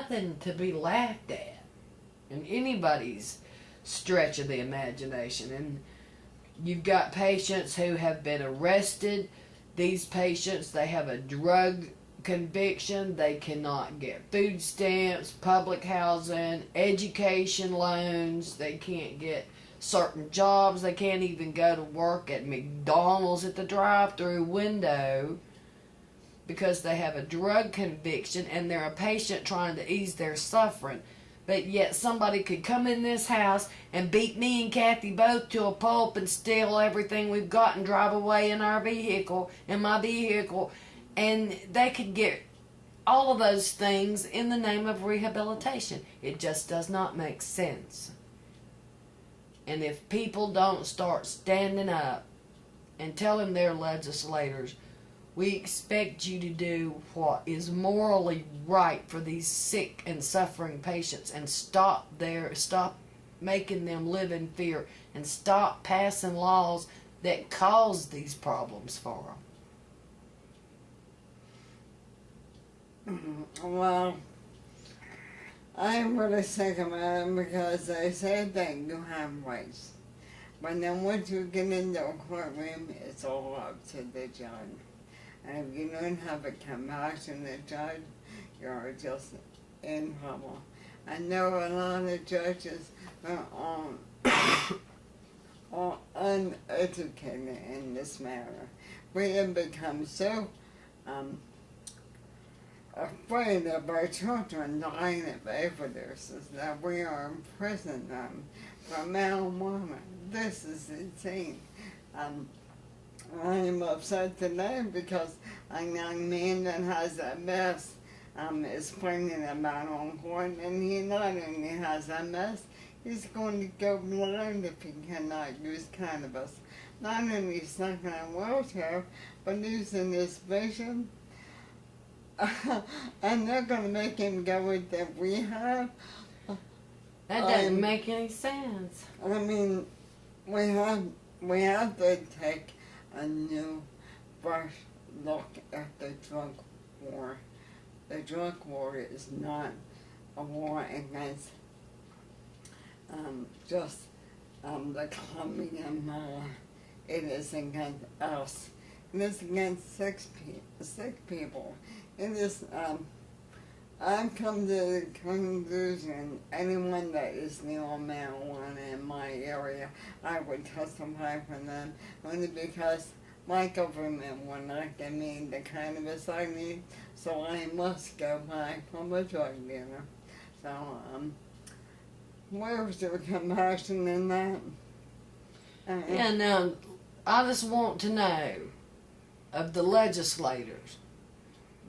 nothing to be laughed at in anybody's stretch of the imagination. And you've got patients who have been arrested. These patients, they have a drug conviction. They cannot get food stamps, public housing, education loans. They can't get certain jobs. They can't even go to work at McDonald's at the drive-through window because they have a drug conviction and they're a patient trying to ease their suffering. But yet somebody could come in this house and beat me and Cathy both to a pulp and steal everything we've got and drive away in our vehicle, in my vehicle, and they could get all of those things in the name of rehabilitation. It just does not make sense. And if people don't start standing up and telling their legislators, we expect you to do what is morally right for these sick and suffering patients, and stop making them live in fear, and stop passing laws that cause these problems for them. Well, I'm really sick of it because they say that you have rights. But then once you get into a courtroom, it's all up to the judge. And if you don't have a compassionate judge, you're just in trouble. I know a lot of judges are uneducated in this matter. We have become so afraid of our children dying of overdoses that we are imprisoning them for marijuana. This is insane. I'm upset today because a young man that has MS is bringing about on court, and he not only has MS, he's going to go blind if he cannot use cannabis. Not only stuck in a wheelchair, but losing his vision. And they're going to make him go into rehab. That doesn't make any sense. I mean, we have to take a new, fresh look at the drug war. The drug war is not a war against just the common mall. It is against us. It is against sick people. It is, I've come to the conclusion, anyone that is near marijuana in my area, I would testify for them, only because my government will not give me the cannabis I need, so I must go buy from a drug dealer. So, where's your compassion in that? Yeah, now, I just want to know, of the legislators,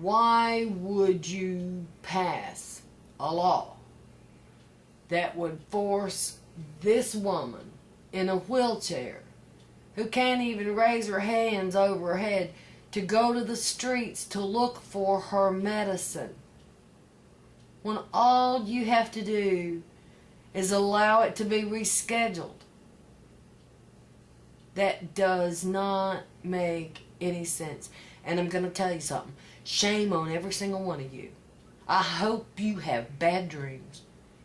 why would you pass a law that would force this woman in a wheelchair, who can't even raise her hands over her head, to go to the streets to look for her medicine, when all you have to do is allow it to be rescheduled? That does not make any sense. And I'm going to tell you something. Shame on every single one of you. I hope you have bad dreams.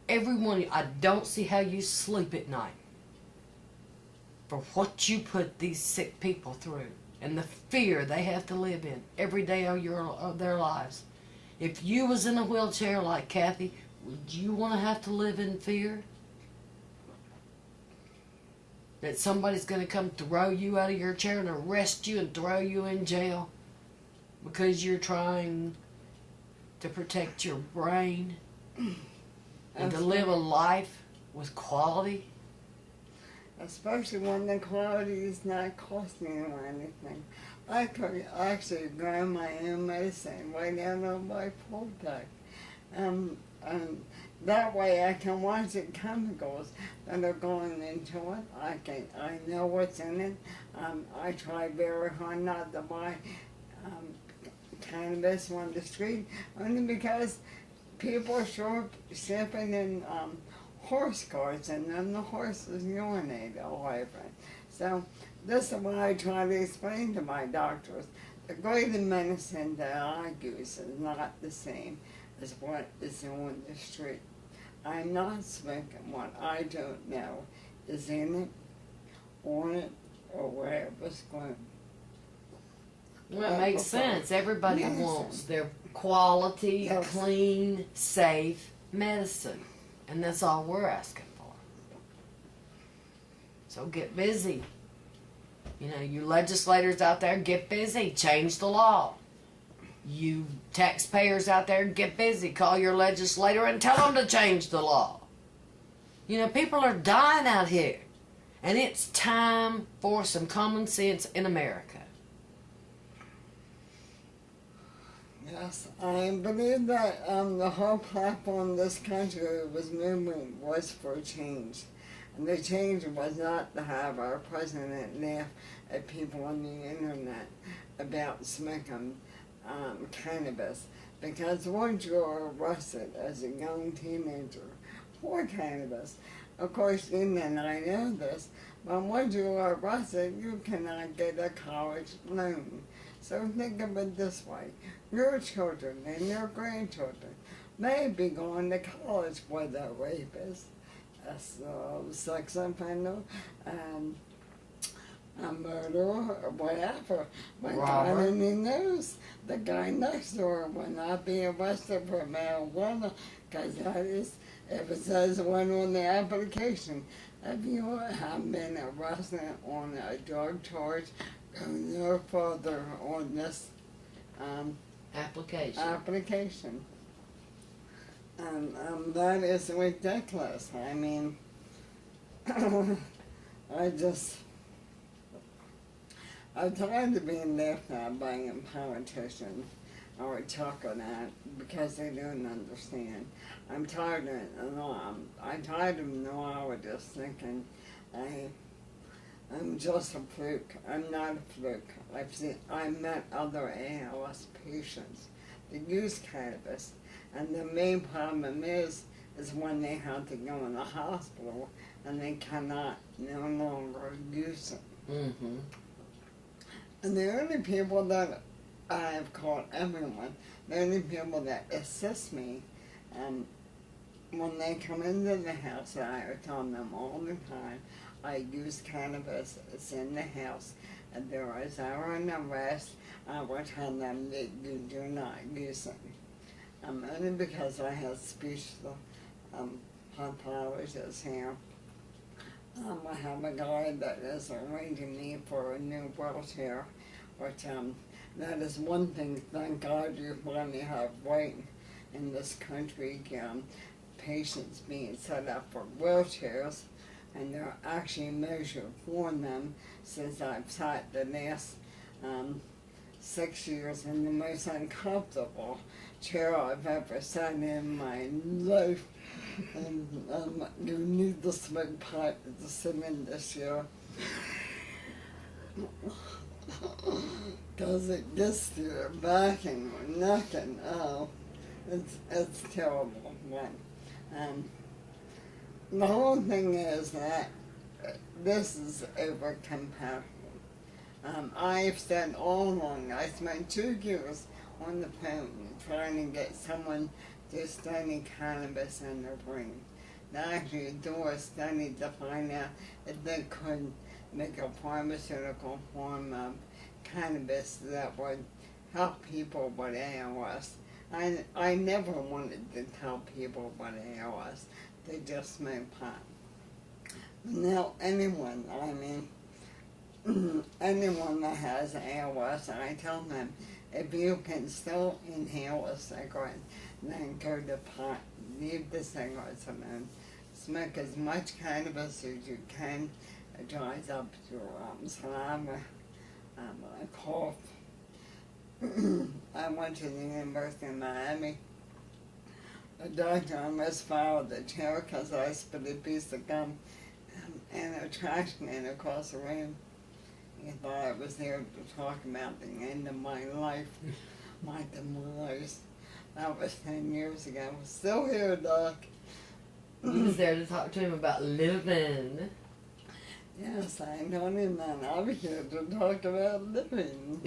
Every one of you. I don't see how you sleep at night for what you put these sick people through and the fear they have to live in every day of their lives. If you was in a wheelchair like Cathy, would you want to have to live in fear that somebody's going to come throw you out of your chair and arrest you and throw you in jail because you're trying to protect your brain and to live a life with quality? Especially when the quality is not costing you anything. I could actually grow my own medicine right out on my pool deck. That way I can watch the chemicals that are going into it. I know what's in it. I try very hard not to buy cannabis on the street, only because people are shipping in horse carts, and then the horses urinate all over it. So this is what I try to explain to my doctors. The grade of medicine that I use is not the same is what is on the street. I'm not smoking what I don't know is in it, on it, or where it was going. Well, it makes sense. Everybody wants their quality, clean, safe medicine. And that's all we're asking for. So get busy. You know, you legislators out there, get busy. Change the law. You taxpayers out there, get busy. Call your legislator and tell them to change the law. You know, people are dying out here. And it's time for some common sense in America. Yes, I believe that the whole platform of this country was moving was for change. And the change was not to have our president laugh at people on the internet about smoking cannabis. Because once you're arrested as a young teenager for cannabis, of course, and I know this, but once you're arrested, you cannot get a college loan. So think of it this way. Your children and your grandchildren may be going to college with a rapist, a sex offender, a murderer, or whatever. But God only knows the guy next door will not be arrested for marijuana, because that is, if it says one on the application, if you have been arrested on a drug charge, go no further on this application. That is ridiculous. I mean, I'm tired of being laughed at by politicians or chuckled at because they don't understand. I'm tired of it. I'm tired of nowadays thinking I'm just a fluke. I'm not a fluke. I met other ALS patients that use cannabis, and the main problem is when they have to go in the hospital and they cannot no longer use it. Mm-hmm. And the only people that I've called everyone, the only people that assist me, when they come into the house, I tell them all the time, I use cannabis, it's in the house, and there is ever an arrest, I will tell them that you do not use it. Only because I have speech pathologists here. I have a guy that is arranging me for a new wheelchair, which that is one thing, thank God you finally have right in this country, patients being set up for wheelchairs, and they're actually measured for them since I've sat the last 6 years in the most uncomfortable chair I've ever sat in my life. And you need the smoke pipe to sit in this chair. Because it gets to your back and your neck and it's terrible. The whole thing is that this is over compassion. I've said all along, I spent 2 years on the phone trying to get someone to study cannabis in their brain. They actually do a study to find out if they could make a pharmaceutical form of cannabis that would help people with ALS. I never wanted to tell people with ALS. They just smoke pot. Now anyone that has ALS, I tell them, if you can still inhale a cigarette, then go to pot. Leave the cigarettes alone. Smoke as much cannabis as you can. It dries up your saliva, cough. I went to the University of Miami. The doctor almost followed the chair because I spit a piece of gum in a trash can across the room. He thought I was there to talk about the end of my life, my demise. That was 10 years ago. I'm still here, Doc. You was there to talk to him about living. Yes, I know him, and I'm here to talk about living.